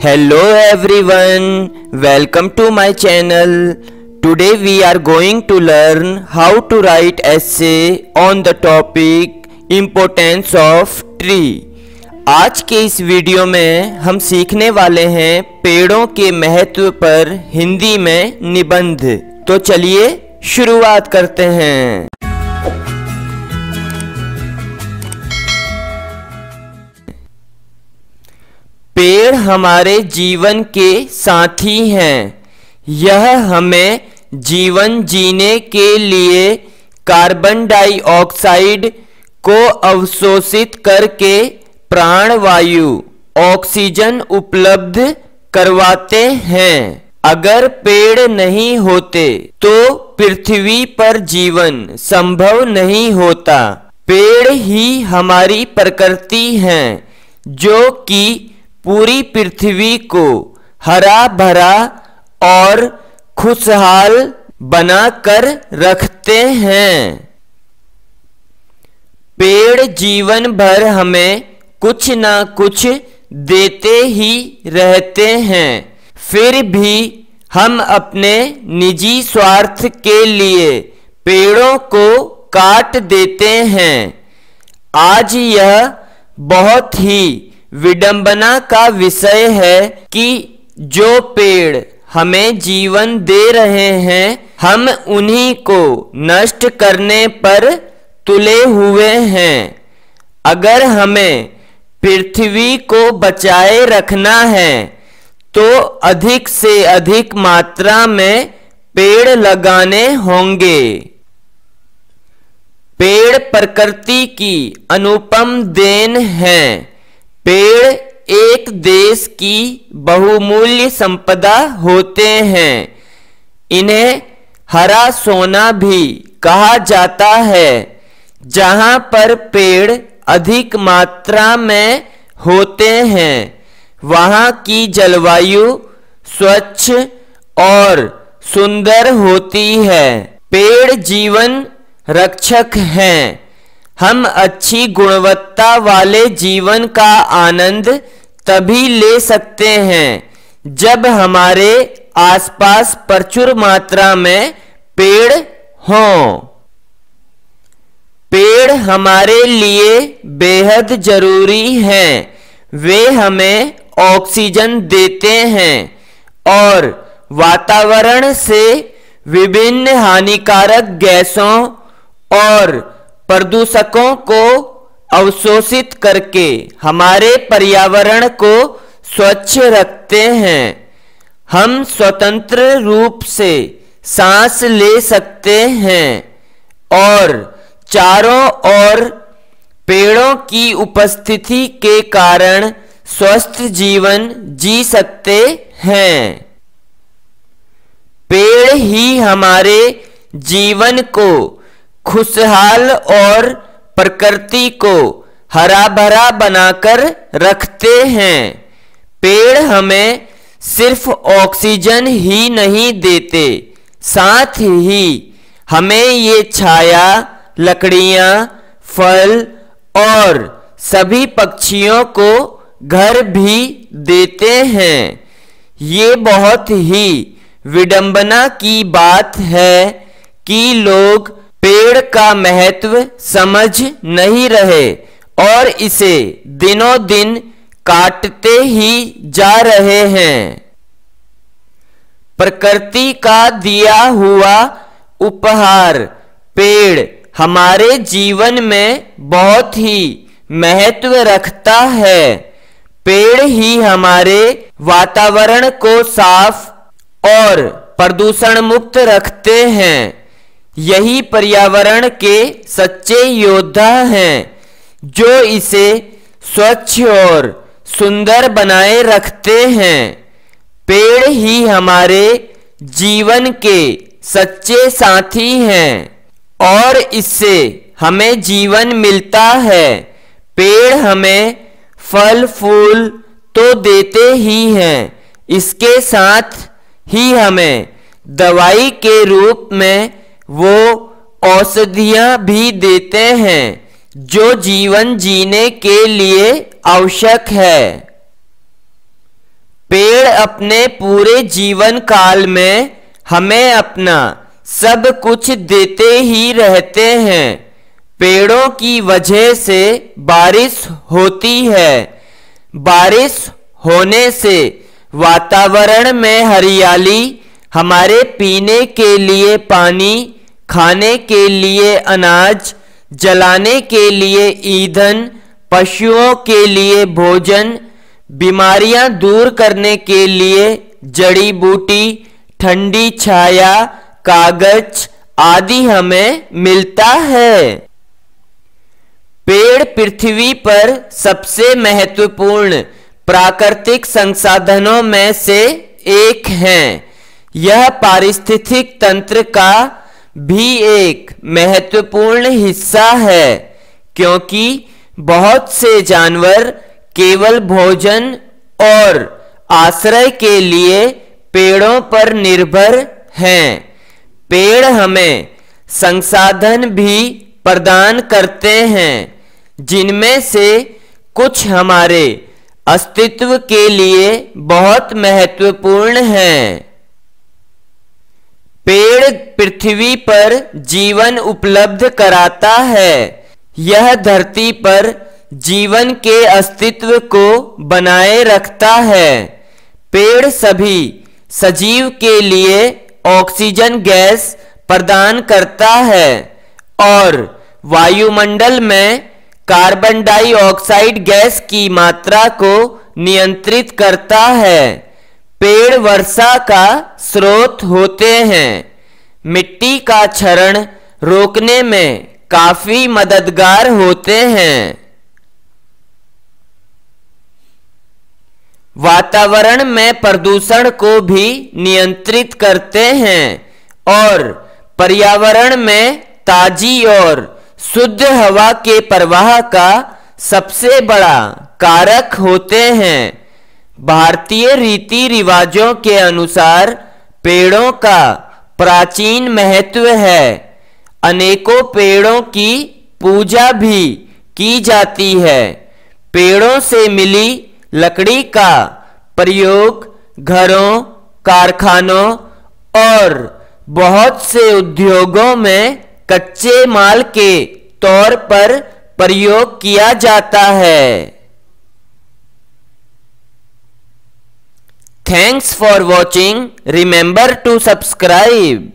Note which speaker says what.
Speaker 1: Hello everyone, welcome to my channel. Today we are going to learn how to write essay on the topic importance of tree. आज के इस video में हम सीखने वाले हैं पेड़ों के महत्व पर हिंदी में निबंध। तो चलिए शुरुआत करते हैं। पेड़ हमारे जीवन के साथी हैं। यह हमें जीवन जीने के लिए कार्बन डाइऑक्साइड को अवशोषित करके प्राणवायु ऑक्सीजन उपलब्ध करवाते हैं। अगर पेड़ नहीं होते तो पृथ्वी पर जीवन संभव नहीं होता। पेड़ ही हमारी प्रकृति हैं जो कि पूरी पृथ्वी को हरा भरा और खुशहाल बनाकर रखते हैं। पेड़ जीवन भर हमें कुछ ना कुछ देते ही रहते हैं, फिर भी हम अपने निजी स्वार्थ के लिए पेड़ों को काट देते हैं। आज यह बहुत ही विडंबना का विषय है कि जो पेड़ हमें जीवन दे रहे हैं हम उन्हीं को नष्ट करने पर तुले हुए हैं। अगर हमें पृथ्वी को बचाए रखना है तो अधिक से अधिक मात्रा में पेड़ लगाने होंगे। पेड़ प्रकृति की अनुपम देन है। पेड़ एक देश की बहुमूल्य संपदा होते हैं। इन्हें हरा सोना भी कहा जाता है। जहां पर पेड़ अधिक मात्रा में होते हैं वहां की जलवायु स्वच्छ और सुंदर होती है। पेड़ जीवन रक्षक हैं। हम अच्छी गुणवत्ता वाले जीवन का आनंद तभी ले सकते हैं जब हमारे आसपास प्रचुर मात्रा में पेड़ हों। पेड़ हमारे लिए बेहद जरूरी हैं। वे हमें ऑक्सीजन देते हैं और वातावरण से विभिन्न हानिकारक गैसों और प्रदूषकों को अवशोषित करके हमारे पर्यावरण को स्वच्छ रखते हैं। हम स्वतंत्र रूप से सांस ले सकते हैं और चारों ओर पेड़ों की उपस्थिति के कारण स्वस्थ जीवन जी सकते हैं। पेड़ ही हमारे जीवन को खुशहाल और प्रकृति को हरा भरा बनाकर रखते हैं। पेड़ हमें सिर्फ ऑक्सीजन ही नहीं देते, साथ ही हमें ये छाया, लकड़ियां, फल और सभी पक्षियों को घर भी देते हैं। ये बहुत ही विडंबना की बात है कि लोग पेड़ का महत्व समझ नहीं रहे और इसे दिनों दिन काटते ही जा रहे हैं। प्रकृति का दिया हुआ उपहार पेड़ हमारे जीवन में बहुत ही महत्व रखता है। पेड़ ही हमारे वातावरण को साफ और प्रदूषण मुक्त रखते हैं। यही पर्यावरण के सच्चे योद्धा हैं जो इसे स्वच्छ और सुंदर बनाए रखते हैं। पेड़ ही हमारे जीवन के सच्चे साथी हैं और इससे हमें जीवन मिलता है। पेड़ हमें फल फूल तो देते ही हैं, इसके साथ ही हमें दवाई के रूप में वो औषधियां भी देते हैं जो जीवन जीने के लिए आवश्यक है। पेड़ अपने पूरे जीवन काल में हमें अपना सब कुछ देते ही रहते हैं। पेड़ों की वजह से बारिश होती है। बारिश होने से वातावरण में हरियाली, हमारे पीने के लिए पानी, खाने के लिए अनाज, जलाने के लिए ईंधन, पशुओं के लिए भोजन, बीमारियां दूर करने के लिए जड़ी बूटी, ठंडी छाया, कागज आदि हमें मिलता है। पेड़ पृथ्वी पर सबसे महत्वपूर्ण प्राकृतिक संसाधनों में से एक हैं। यह पारिस्थितिक तंत्र का भी एक महत्वपूर्ण हिस्सा है, क्योंकि बहुत से जानवर केवल भोजन और आश्रय के लिए पेड़ों पर निर्भर हैं। पेड़ हमें संसाधन भी प्रदान करते हैं, जिनमें से कुछ हमारे अस्तित्व के लिए बहुत महत्वपूर्ण हैं। पेड़ पृथ्वी पर जीवन उपलब्ध कराता है। यह धरती पर जीवन के अस्तित्व को बनाए रखता है। पेड़ सभी सजीव के लिए ऑक्सीजन गैस प्रदान करता है और वायुमंडल में कार्बन डाइऑक्साइड गैस की मात्रा को नियंत्रित करता है। पेड़ वर्षा का स्रोत होते हैं। मिट्टी का क्षरण रोकने में काफी मददगार होते हैं। वातावरण में प्रदूषण को भी नियंत्रित करते हैं और पर्यावरण में ताजी और शुद्ध हवा के प्रवाह का सबसे बड़ा कारक होते हैं। भारतीय रीति रिवाजों के अनुसार पेड़ों का प्राचीन महत्व है। अनेकों पेड़ों की पूजा भी की जाती है। पेड़ों से मिली लकड़ी का प्रयोग घरों, कारखानों और बहुत से उद्योगों में कच्चे माल के तौर पर प्रयोग किया जाता है। Thanks for watching. Remember to subscribe.